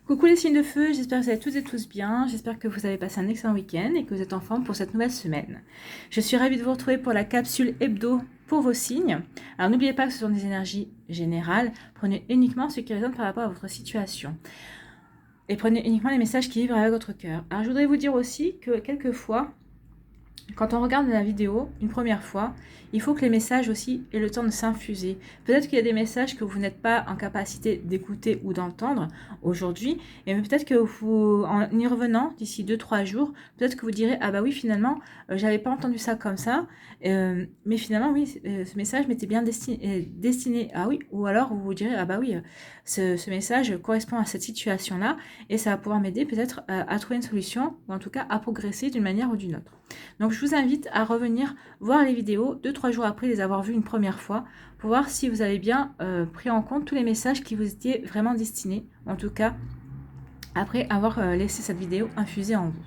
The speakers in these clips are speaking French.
Coucou les signes de feu, j'espère que vous allez toutes et tous bien, j'espère que vous avez passé un excellent week-end et que vous êtes en forme pour cette nouvelle semaine. Je suis ravie de vous retrouver pour la capsule hebdo pour vos signes. Alors n'oubliez pas que ce sont des énergies générales, prenez uniquement ce qui résonne par rapport à votre situation. Et prenez uniquement les messages qui vibrent avec votre cœur. Alors je voudrais vous dire aussi que quelquefois, quand on regarde la vidéo une première fois, il faut que les messages aussi aient le temps de s'infuser. Peut-être qu'il y a des messages que vous n'êtes pas en capacité d'écouter ou d'entendre aujourd'hui, et peut-être que vous, en y revenant d'ici 2-3 jours, peut-être que vous direz « Ah bah oui, finalement, j'avais pas entendu ça comme ça, mais finalement, oui, ce message m'était bien destiné. Ah oui », ou alors vous vous direz « Ah bah oui, ce message correspond à cette situation-là, et ça va pouvoir m'aider peut-être à trouver une solution, ou en tout cas à progresser d'une manière ou d'une autre. » Donc je vous invite à revenir voir les vidéos 2-3 jours après les avoir vues une première fois pour voir si vous avez bien pris en compte tous les messages qui vous étaient vraiment destinés, en tout cas après avoir laissé cette vidéo infuser en vous.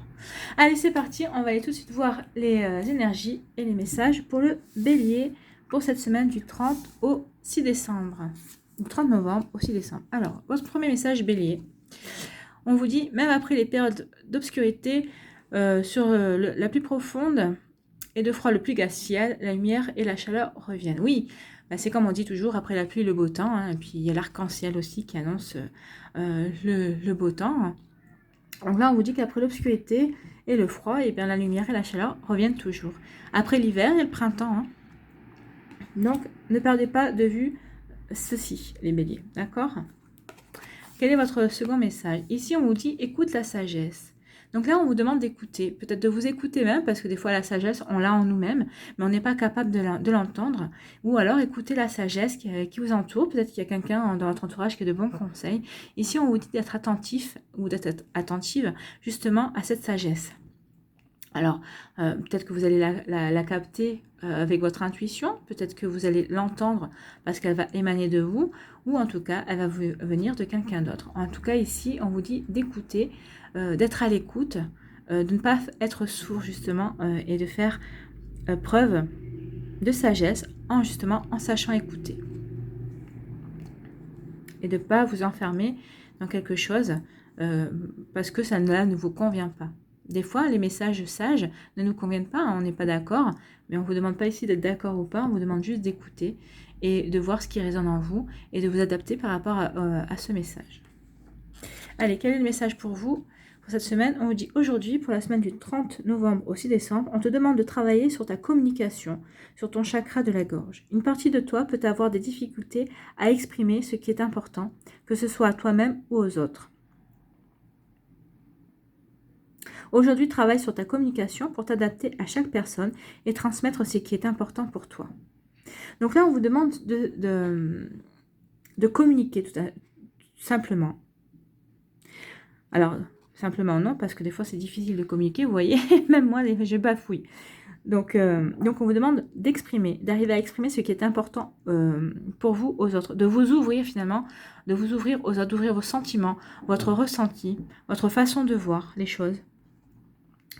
Allez, c'est parti, on va aller tout de suite voir les énergies et les messages pour le bélier pour cette semaine du 30 au 6 décembre. Du 30 novembre au 6 décembre. Alors, votre premier message bélier. On vous dit, même après les périodes d'obscurité, sur la plus profonde et de froid le plus glacial, la lumière et la chaleur reviennent. Oui, bah c'est comme on dit toujours, après la pluie, le beau temps. Hein, et puis il y a l'arc-en-ciel aussi qui annonce le beau temps. Donc là, on vous dit qu'après l'obscurité et le froid, et bien la lumière et la chaleur reviennent toujours. Après l'hiver et le printemps. Hein. Donc, ne perdez pas de vue ceci, les béliers. D'accord ? Quel est votre second message? Ici, on vous dit « écoute la sagesse ». Donc là, on vous demande d'écouter, peut-être de vous écouter même, parce que des fois, la sagesse, on l'a en nous-mêmes, mais on n'est pas capable de l'entendre. Ou alors, écoutez la sagesse qui vous entoure. Peut-être qu'il y a quelqu'un dans votre entourage qui a de bons conseils. Ici, on vous dit d'être attentif ou d'être attentive justement à cette sagesse. Alors, peut-être que vous allez la capter avec votre intuition, peut-être que vous allez l'entendre parce qu'elle va émaner de vous, ou en tout cas, elle va venir de quelqu'un d'autre. En tout cas, ici, on vous dit d'écouter, d'être à l'écoute, de ne pas être sourd justement, et de faire preuve de sagesse justement en sachant écouter. Et de ne pas vous enfermer dans quelque chose parce que ça ne vous convient pas. Des fois, les messages sages ne nous conviennent pas, on n'est pas d'accord, mais on ne vous demande pas ici d'être d'accord ou pas, on vous demande juste d'écouter et de voir ce qui résonne en vous et de vous adapter par rapport à ce message. Allez, quel est le message pour vous pour cette semaine? On vous dit aujourd'hui, pour la semaine du 30 novembre au 6 décembre, on te demande de travailler sur ta communication, sur ton chakra de la gorge. Une partie de toi peut avoir des difficultés à exprimer ce qui est important, que ce soit à toi-même ou aux autres. Aujourd'hui, travaille sur ta communication pour t'adapter à chaque personne et transmettre ce qui est important pour toi. Donc là, on vous demande de communiquer tout simplement. Alors, simplement non, parce que des fois, c'est difficile de communiquer, vous voyez, même moi, je bafouille. Donc, on vous demande d'exprimer, d'arriver à exprimer ce qui est important pour vous, aux autres, de vous ouvrir finalement, de vous ouvrir aux autres, d'ouvrir vos sentiments, votre ressenti, votre façon de voir les choses,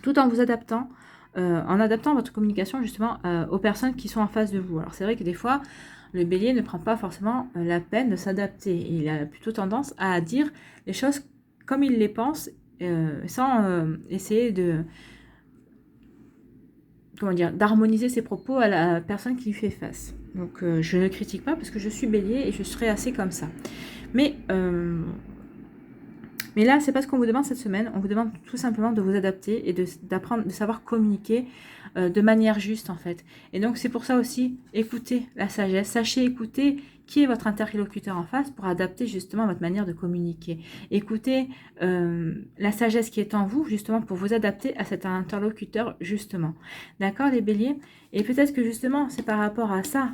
tout en vous adaptant, en adaptant votre communication justement aux personnes qui sont en face de vous. Alors c'est vrai que des fois, le bélier ne prend pas forcément la peine de s'adapter. Il a plutôt tendance à dire les choses comme il les pense, sans essayer de, comment dire, d'harmoniser ses propos à la personne qui lui fait face. Donc je ne critique pas parce que je suis bélier et je serai assez comme ça. Mais là, c'est pas ce qu'on vous demande cette semaine. On vous demande tout simplement de vous adapter et d'apprendre, de savoir communiquer de manière juste en fait. Et donc c'est pour ça aussi, écoutez la sagesse. Sachez écouter qui est votre interlocuteur en face pour adapter justement votre manière de communiquer. Écoutez la sagesse qui est en vous justement pour vous adapter à cet interlocuteur justement. D'accord les béliers? Et peut-être que justement c'est par rapport à ça.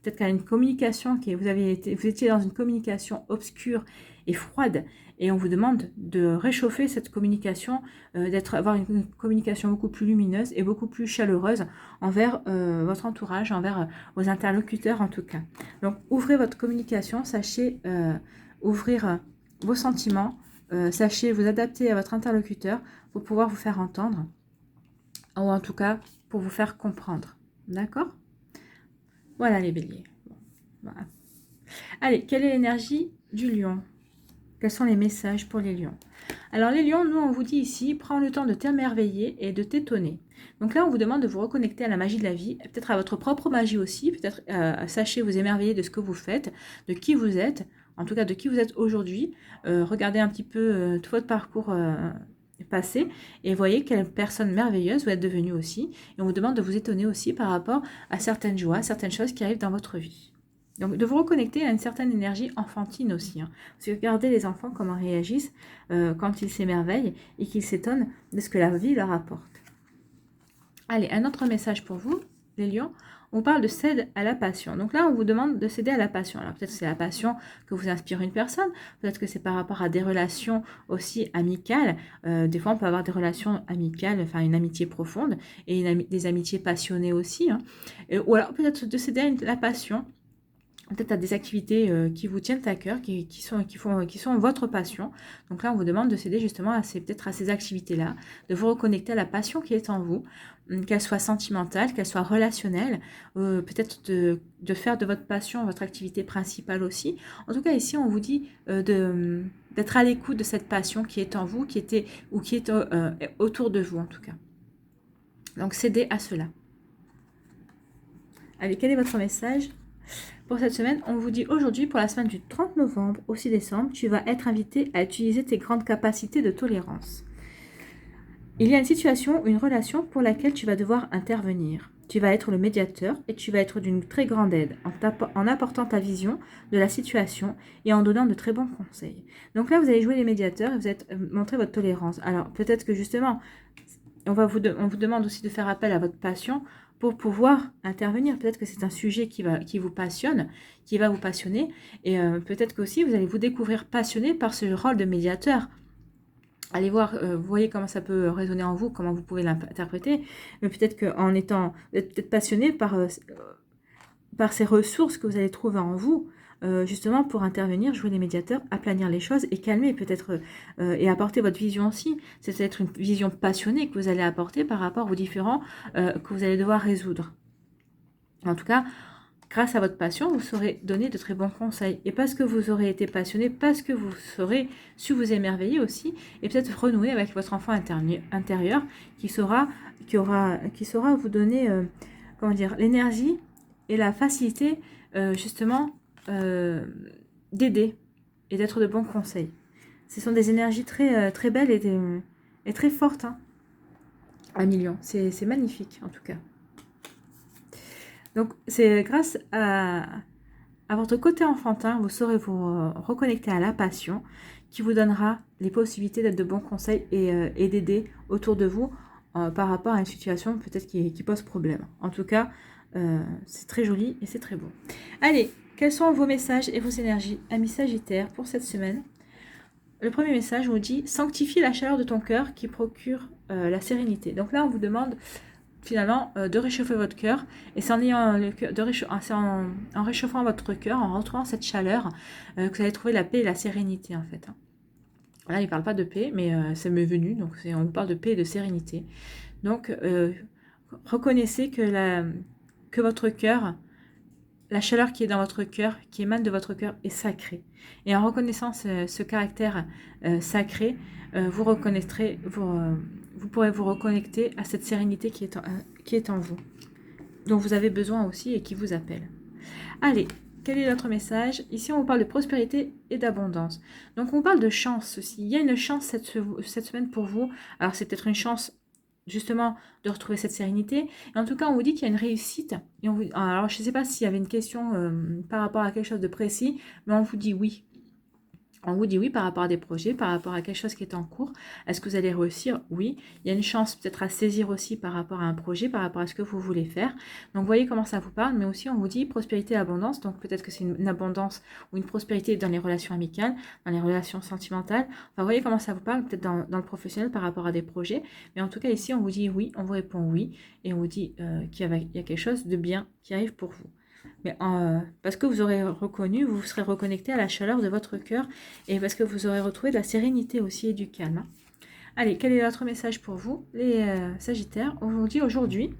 Peut-être qu'à une communication, vous étiez dans une communication obscure et froide, et on vous demande de réchauffer cette communication, avoir une communication beaucoup plus lumineuse et beaucoup plus chaleureuse envers votre entourage, envers vos interlocuteurs en tout cas. Donc ouvrez votre communication, sachez ouvrir vos sentiments, sachez vous adapter à votre interlocuteur pour pouvoir vous faire entendre, ou en tout cas pour vous faire comprendre. D'accord ? Voilà les béliers. Voilà. Allez, quelle est l'énergie du lion? Quels sont les messages pour les lions? Alors les lions, nous on vous dit ici, prends le temps de t'émerveiller et de t'étonner. Donc là on vous demande de vous reconnecter à la magie de la vie, peut-être à votre propre magie aussi, peut-être sachez vous émerveiller de ce que vous faites, de qui vous êtes, en tout cas de qui vous êtes aujourd'hui. Regardez un petit peu tout votre parcours passé et voyez quelle personne merveilleuse vous êtes devenue aussi. Et on vous demande de vous étonner aussi par rapport à certaines joies, certaines choses qui arrivent dans votre vie. Donc, de vous reconnecter à une certaine énergie enfantine aussi. Hein. Parce que regardez les enfants, comment ils réagissent quand ils s'émerveillent et qu'ils s'étonnent de ce que la vie leur apporte. Allez, un autre message pour vous, les lions. On parle de cède à la passion. Donc là, on vous demande de céder à la passion. Alors peut-être que c'est la passion que vous inspire une personne. Peut-être que c'est par rapport à des relations aussi amicales. Des fois, on peut avoir des relations amicales, enfin une amitié profonde et des amitiés passionnées aussi. Hein. Ou alors peut-être de céder à la passion. Peut-être à des activités qui vous tiennent à cœur, qui sont votre passion. Donc là, on vous demande de céder justement à ces activités-là, de vous reconnecter à la passion qui est en vous, qu'elle soit sentimentale, qu'elle soit relationnelle, peut-être de faire de votre passion votre activité principale aussi. En tout cas, ici, on vous dit d'être à l'écoute de cette passion qui est en vous, qui est autour de vous en tout cas. Donc, cédez à cela. Allez, quel est votre message ? Pour cette semaine, on vous dit aujourd'hui, pour la semaine du 30 novembre au 6 décembre, tu vas être invité à utiliser tes grandes capacités de tolérance. Il y a une situation ou une relation pour laquelle tu vas devoir intervenir. Tu vas être le médiateur et tu vas être d'une très grande aide en apportant ta vision de la situation et en donnant de très bons conseils. Donc là, vous allez jouer les médiateurs et vous allez montrer votre tolérance. Alors, peut-être que justement, on vous demande aussi de faire appel à votre passion pour pouvoir intervenir. Peut-être que c'est un sujet qui vous passionne, qui va vous passionner. Et peut-être qu'aussi, vous allez vous découvrir passionné par ce rôle de médiateur. Allez voir, vous voyez comment ça peut résonner en vous, comment vous pouvez l'interpréter. Mais peut-être qu'en étant peut-être passionné par ces ressources que vous allez trouver en vous, justement pour intervenir, jouer les médiateurs, aplanir les choses et calmer peut-être et apporter votre vision aussi. C'est peut-être une vision passionnée que vous allez apporter par rapport aux différents que vous allez devoir résoudre. En tout cas, grâce à votre passion, vous saurez donner de très bons conseils. Et parce que vous aurez été passionné, parce que vous saurez su vous émerveiller aussi, et peut-être renouer avec votre enfant intérieur qui saura vous donner comment dire, l'énergie et la facilité justement d'aider et d'être de bons conseils. Ce sont des énergies très, très belles et très fortes. Hein. 1 million, c'est magnifique en tout cas. Donc c'est grâce à votre côté enfantin, vous saurez vous reconnecter à la passion qui vous donnera les possibilités d'être de bons conseils et d'aider autour de vous par rapport à une situation peut-être qui pose problème. En tout cas, c'est très joli et c'est très beau. Allez, quels sont vos messages et vos énergies, amis Sagittaires, pour cette semaine? Le premier message vous dit « Sanctifie la chaleur de ton cœur qui procure la sérénité ». Donc là, on vous demande finalement de réchauffer votre cœur. Et c'est en ayant le cœur, en réchauffant votre cœur, en retrouvant cette chaleur, que vous allez trouver la paix et la sérénité en fait. Là, il ne parle pas de paix, mais ça m'est venu. Donc on vous parle de paix et de sérénité. Donc reconnaissez que votre cœur, la chaleur qui est dans votre cœur, qui émane de votre cœur, est sacrée. Et en reconnaissant ce caractère sacré, vous pourrez vous reconnecter à cette sérénité qui est en vous, dont vous avez besoin aussi et qui vous appelle. Allez, quel est notre message? Ici, on vous parle de prospérité et d'abondance. Donc, on parle de chance aussi. Il y a une chance cette semaine pour vous. Alors, c'est peut-être une chance justement de retrouver cette sérénité. Et en tout cas, on vous dit qu'il y a une réussite. Et alors, je ne sais pas s'il y avait une question par rapport à quelque chose de précis, mais on vous dit oui. On vous dit oui par rapport à des projets, par rapport à quelque chose qui est en cours. Est-ce que vous allez réussir? Oui. Il y a une chance peut-être à saisir aussi par rapport à un projet, par rapport à ce que vous voulez faire. Donc, vous voyez comment ça vous parle. Mais aussi, on vous dit prospérité et abondance. Donc, peut-être que c'est une abondance ou une prospérité dans les relations amicales, dans les relations sentimentales. Enfin, vous voyez comment ça vous parle, peut-être dans le professionnel par rapport à des projets. Mais en tout cas, ici, on vous dit oui. On vous répond oui. Et on vous dit qu'il y a quelque chose de bien qui arrive pour vous. Mais parce que vous aurez reconnu, vous serez reconnecté à la chaleur de votre cœur et parce que vous aurez retrouvé de la sérénité aussi et du calme. Allez, quel est notre message pour vous, les Sagittaires? On vous dit aujourd'hui,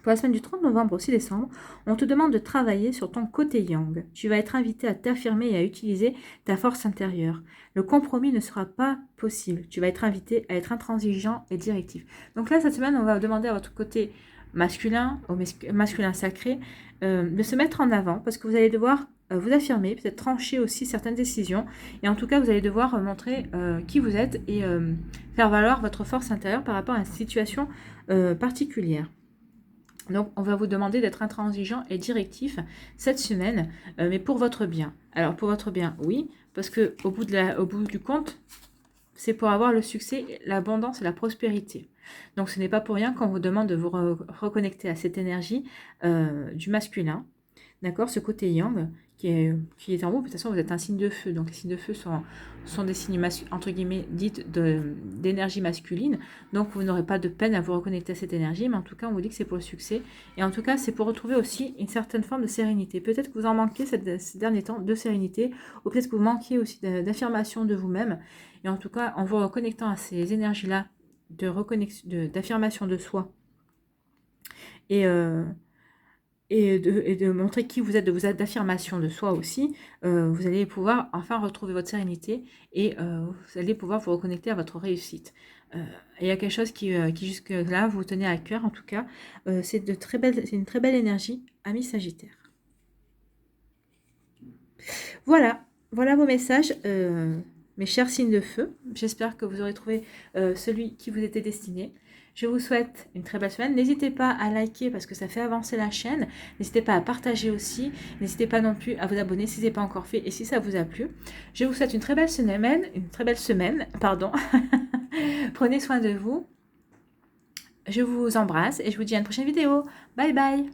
Pour la semaine du 30 novembre au 6 décembre, on te demande de travailler sur ton côté yang. Tu vas être invité à t'affirmer et à utiliser ta force intérieure. Le compromis ne sera pas possible. Tu vas être invité à être intransigeant et directif. Donc là, cette semaine, on va demander à votre côté masculin, au masculin sacré, de se mettre en avant parce que vous allez devoir vous affirmer, peut-être trancher aussi certaines décisions. Et en tout cas, vous allez devoir montrer qui vous êtes et faire valoir votre force intérieure par rapport à une situation particulière. Donc, on va vous demander d'être intransigeant et directif cette semaine, mais pour votre bien. Alors, pour votre bien, oui, parce que au bout du compte, c'est pour avoir le succès, l'abondance et la prospérité. Donc, ce n'est pas pour rien qu'on vous demande de vous reconnecter à cette énergie du masculin. D'accord, ce côté yang qui est en vous. De toute façon, vous êtes un signe de feu. Donc, les signes de feu sont des signes, entre guillemets, dites d'énergie masculine. Donc, vous n'aurez pas de peine à vous reconnecter à cette énergie. Mais en tout cas, on vous dit que c'est pour le succès. Et en tout cas, c'est pour retrouver aussi une certaine forme de sérénité. Peut-être que vous en manquez ces derniers temps de sérénité. Ou peut-être que vous manquiez aussi d'affirmation de vous-même. Et en tout cas, en vous reconnectant à ces énergies-là d'affirmation de soi et de montrer qui vous êtes, d'affirmation de soi aussi, vous allez pouvoir enfin retrouver votre sérénité et vous allez pouvoir vous reconnecter à votre réussite. Il y a quelque chose qui jusque-là vous tenez à cœur, en tout cas, c'est une très belle énergie, ami Sagittaire. Voilà vos messages, mes chers signes de feu. J'espère que vous aurez trouvé celui qui vous était destiné. Je vous souhaite une très belle semaine. N'hésitez pas à liker parce que ça fait avancer la chaîne. N'hésitez pas à partager aussi. N'hésitez pas non plus à vous abonner si ce n'est pas encore fait et si ça vous a plu. Je vous souhaite une très belle semaine. Prenez soin de vous. Je vous embrasse et je vous dis à une prochaine vidéo. Bye bye.